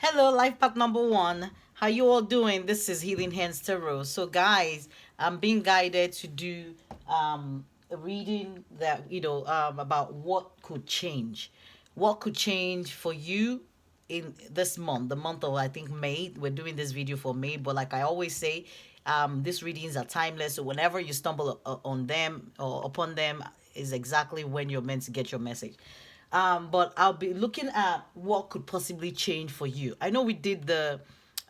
Hello, life path number one. How you all doing? This is Healing Hands Tarot. So, guys, I'm being guided to do a reading that about what could change, for you in this month, the month of I think May. We're doing this video for May, but like I always say, these readings are timeless. So whenever you stumble on them or upon them, is exactly when you're meant to get your message. But I'll be looking at what could possibly change for you. I know we did the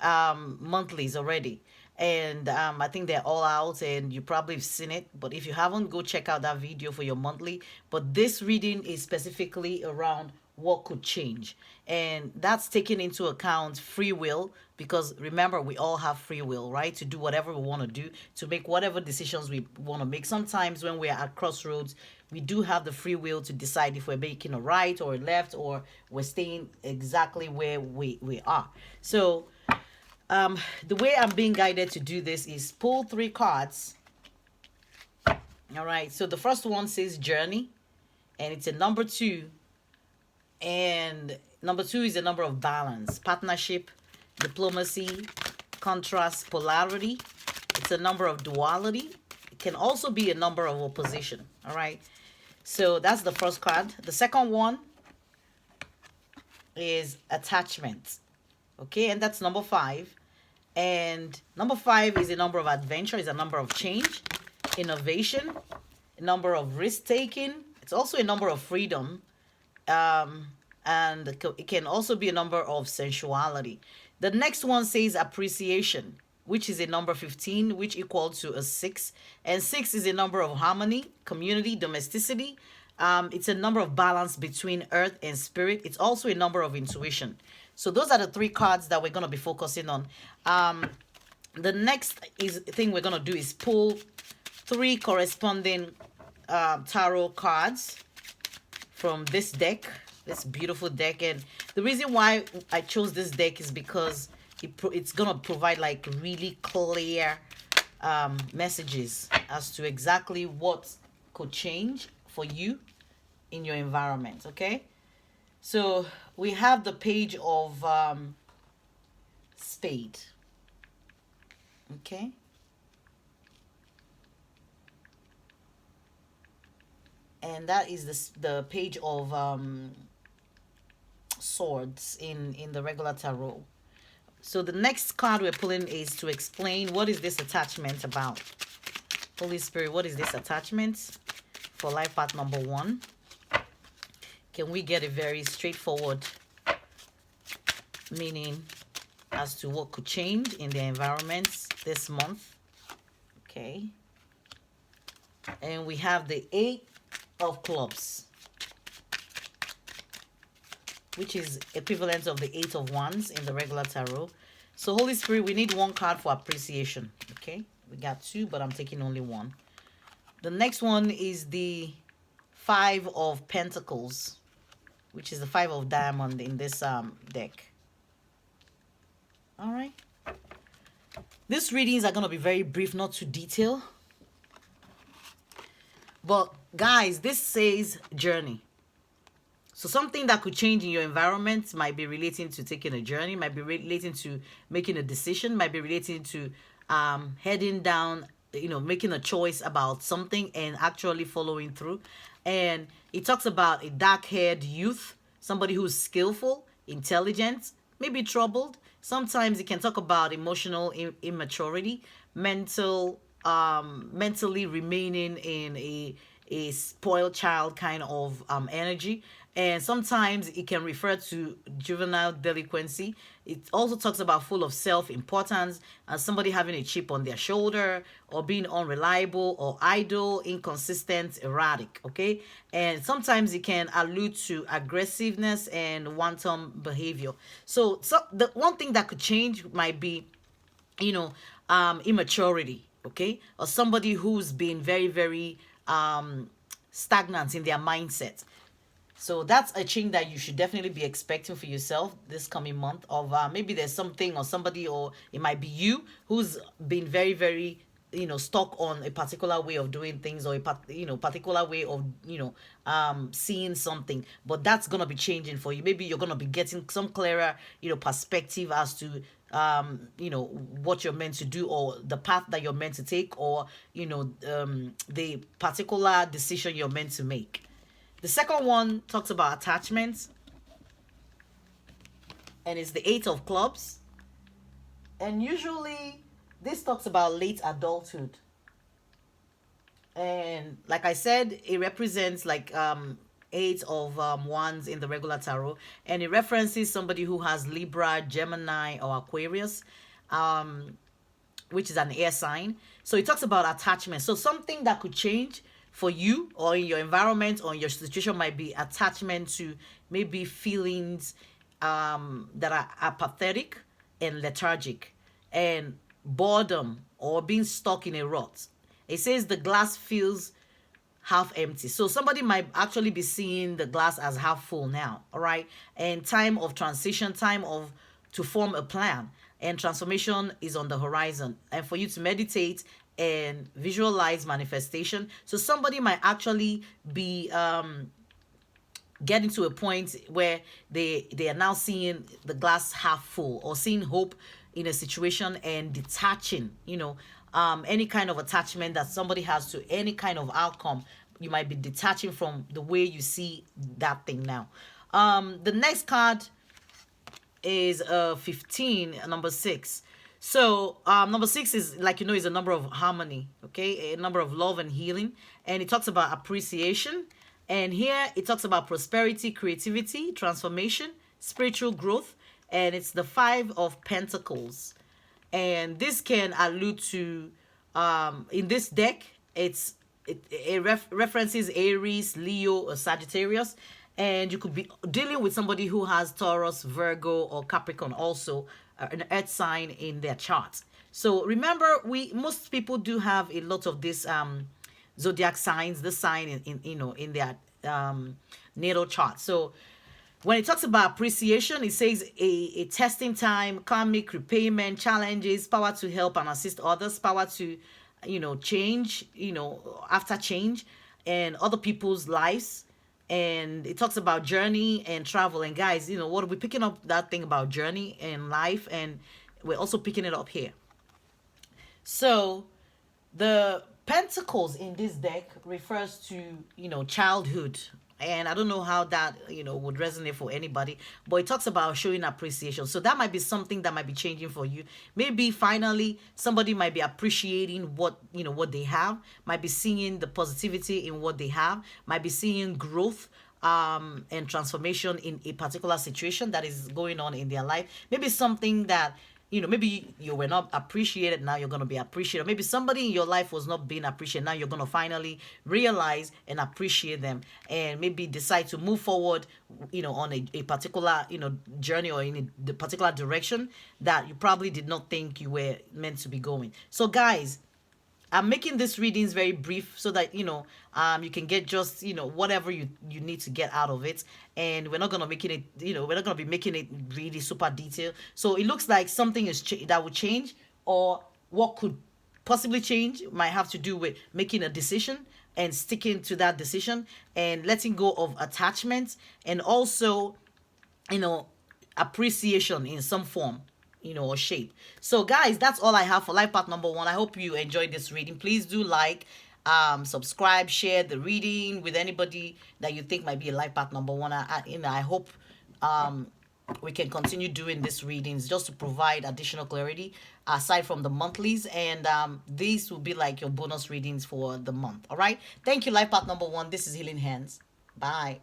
monthlies already, and I think they're all out, and you probably have seen it. But if you haven't, go check out that video for your monthly. But this reading is specifically around what could change, and that's taking into account free will, because remember, we all have free will, right, to do whatever we want to do, to make whatever decisions we want to make. Sometimes when we're at crossroads, we do have the free will to decide if we're making a right or a left, or we're staying exactly where we are. So the way I'm being guided to do this is pull 3 cards. All right, so the first one says journey, and it's a number 2, and number 2 is a number of balance, partnership, diplomacy, contrast, polarity. It's a number of duality. It can also be a number of opposition. All right, so that's the first card. The second one is attachment. Okay, and that's number 5. And number 5 is a number of adventure, is a number of change, innovation, a number of risk taking. It's also a number of freedom. And it can also be a number of sensuality. The next one says appreciation, which is a number 15, which equals to a 6. And 6 is a number of harmony, community, domesticity. It's a number of balance between earth and spirit. It's also a number of intuition. So those are the 3 cards that we're going to be focusing on. The next thing we're going to do is pull 3 corresponding tarot cards from this deck, this beautiful deck. And the reason why I chose this deck is because it's going to provide like really clear messages as to exactly what could change for you in your environment. Okay, so we have the page of spade. Okay, and that is the page of swords in the regular tarot. So the next card we're pulling is to explain what is this attachment about. Holy Spirit, what is this attachment for life path number 1? Can we get a very straightforward meaning as to what could change in their environments this month? Okay. And we have the 8 of clubs, which is equivalent of the 8 of wands in the regular tarot. So Holy Spirit, we need 1 card for appreciation. Okay, we got 2, but I'm taking only 1. The next one is the 5 of Pentacles, which is the 5 of diamond in this deck. All right, these readings are going to be very brief, not too detailed. But guys, this says journey. So something that could change in your environment might be relating to taking a journey, might be relating to making a decision, might be relating to heading down, making a choice about something and actually following through. And it talks about a dark-haired youth, somebody who's skillful, intelligent, maybe troubled. Sometimes it can talk about emotional immaturity, mentally remaining in a spoiled child kind of energy. And sometimes it can refer to juvenile delinquency. It also talks about full of self-importance and somebody having a chip on their shoulder, or being unreliable or idle, inconsistent, erratic. Okay, and sometimes it can allude to aggressiveness and wanton behavior. So the one thing that could change might be, immaturity. Okay, or somebody who's been very, very stagnant in their mindset. So that's a change that you should definitely be expecting for yourself this coming month. Of maybe there's something or somebody, or it might be you, who's been very, very stuck on a particular way of doing things, or particular way of seeing something, but that's gonna be changing for you. Maybe you're gonna be getting some clearer perspective as to what you're meant to do, or the path that you're meant to take, or the particular decision you're meant to make. The second one talks about attachments, and it's the Eight of Clubs. And usually this talks about late adulthood. And like I said, it represents like eight of wands in the regular tarot, and it references somebody who has Libra, Gemini, or Aquarius, which is an air sign. So it talks about attachment. So something that could change for you or in your environment or in your situation might be attachment to maybe feelings that are apathetic and lethargic, and boredom, or being stuck in a rut. It says the glass feels half empty. So somebody might actually be seeing the glass as half full now, all right? And time of transition, time of to form a plan, and transformation is on the horizon. And for you to meditate and visualize manifestation. So somebody might actually be getting to a point where they are now seeing the glass half full, or seeing hope in a situation, and detaching, any kind of attachment that somebody has to any kind of outcome. You might be detaching from the way you see that thing now. The next card is 15, number 6. So number 6 is, like, is a number of harmony, okay, a number of love and healing, and it talks about appreciation. And here it talks about prosperity, creativity, transformation, spiritual growth, and it's the 5 of Pentacles. And this can allude to, in this deck, it references Aries, Leo, or Sagittarius. And you could be dealing with somebody who has Taurus, Virgo, or Capricorn, also an earth sign in their chart. So remember, most people do have a lot of this zodiac signs, the sign in their natal chart. So when it talks about appreciation, it says a testing time, karmic repayment, challenges, power to help and assist others, power to change, after change, and other people's lives. And it talks about journey and travel. And guys, what, we're picking up that thing about journey and life, and we're also picking it up here. So the Pentacles in this deck refers to childhood, and I don't know how that would resonate for anybody, but it talks about showing appreciation. So that might be something that might be changing for you. Maybe finally somebody might be appreciating what they have, might be seeing the positivity in what they have, might be seeing growth and transformation in a particular situation that is going on in their life. Maybe something that maybe you were not appreciated, now you're going to be appreciated. Maybe somebody in your life was not being appreciated, now you're going to finally realize and appreciate them, and maybe decide to move forward, on a particular, journey, or in the particular direction that you probably did not think you were meant to be going. So guys, I'm making these readings very brief so that you can get just whatever you need to get out of it, and we're not gonna making it we're not gonna be making it really super detailed. So it looks like something is that will change, or what could possibly change might have to do with making a decision and sticking to that decision, and letting go of attachments, and also appreciation in some form, or shape. So guys, that's all I have for life path number 1. I hope you enjoyed this reading. Please do like, subscribe, share the reading with anybody that you think might be a life path number 1. I hope we can continue doing these readings just to provide additional clarity aside from the monthlies, and these will be like your bonus readings for the month. All right, thank you, life path number 1. This is Healing Hands. Bye.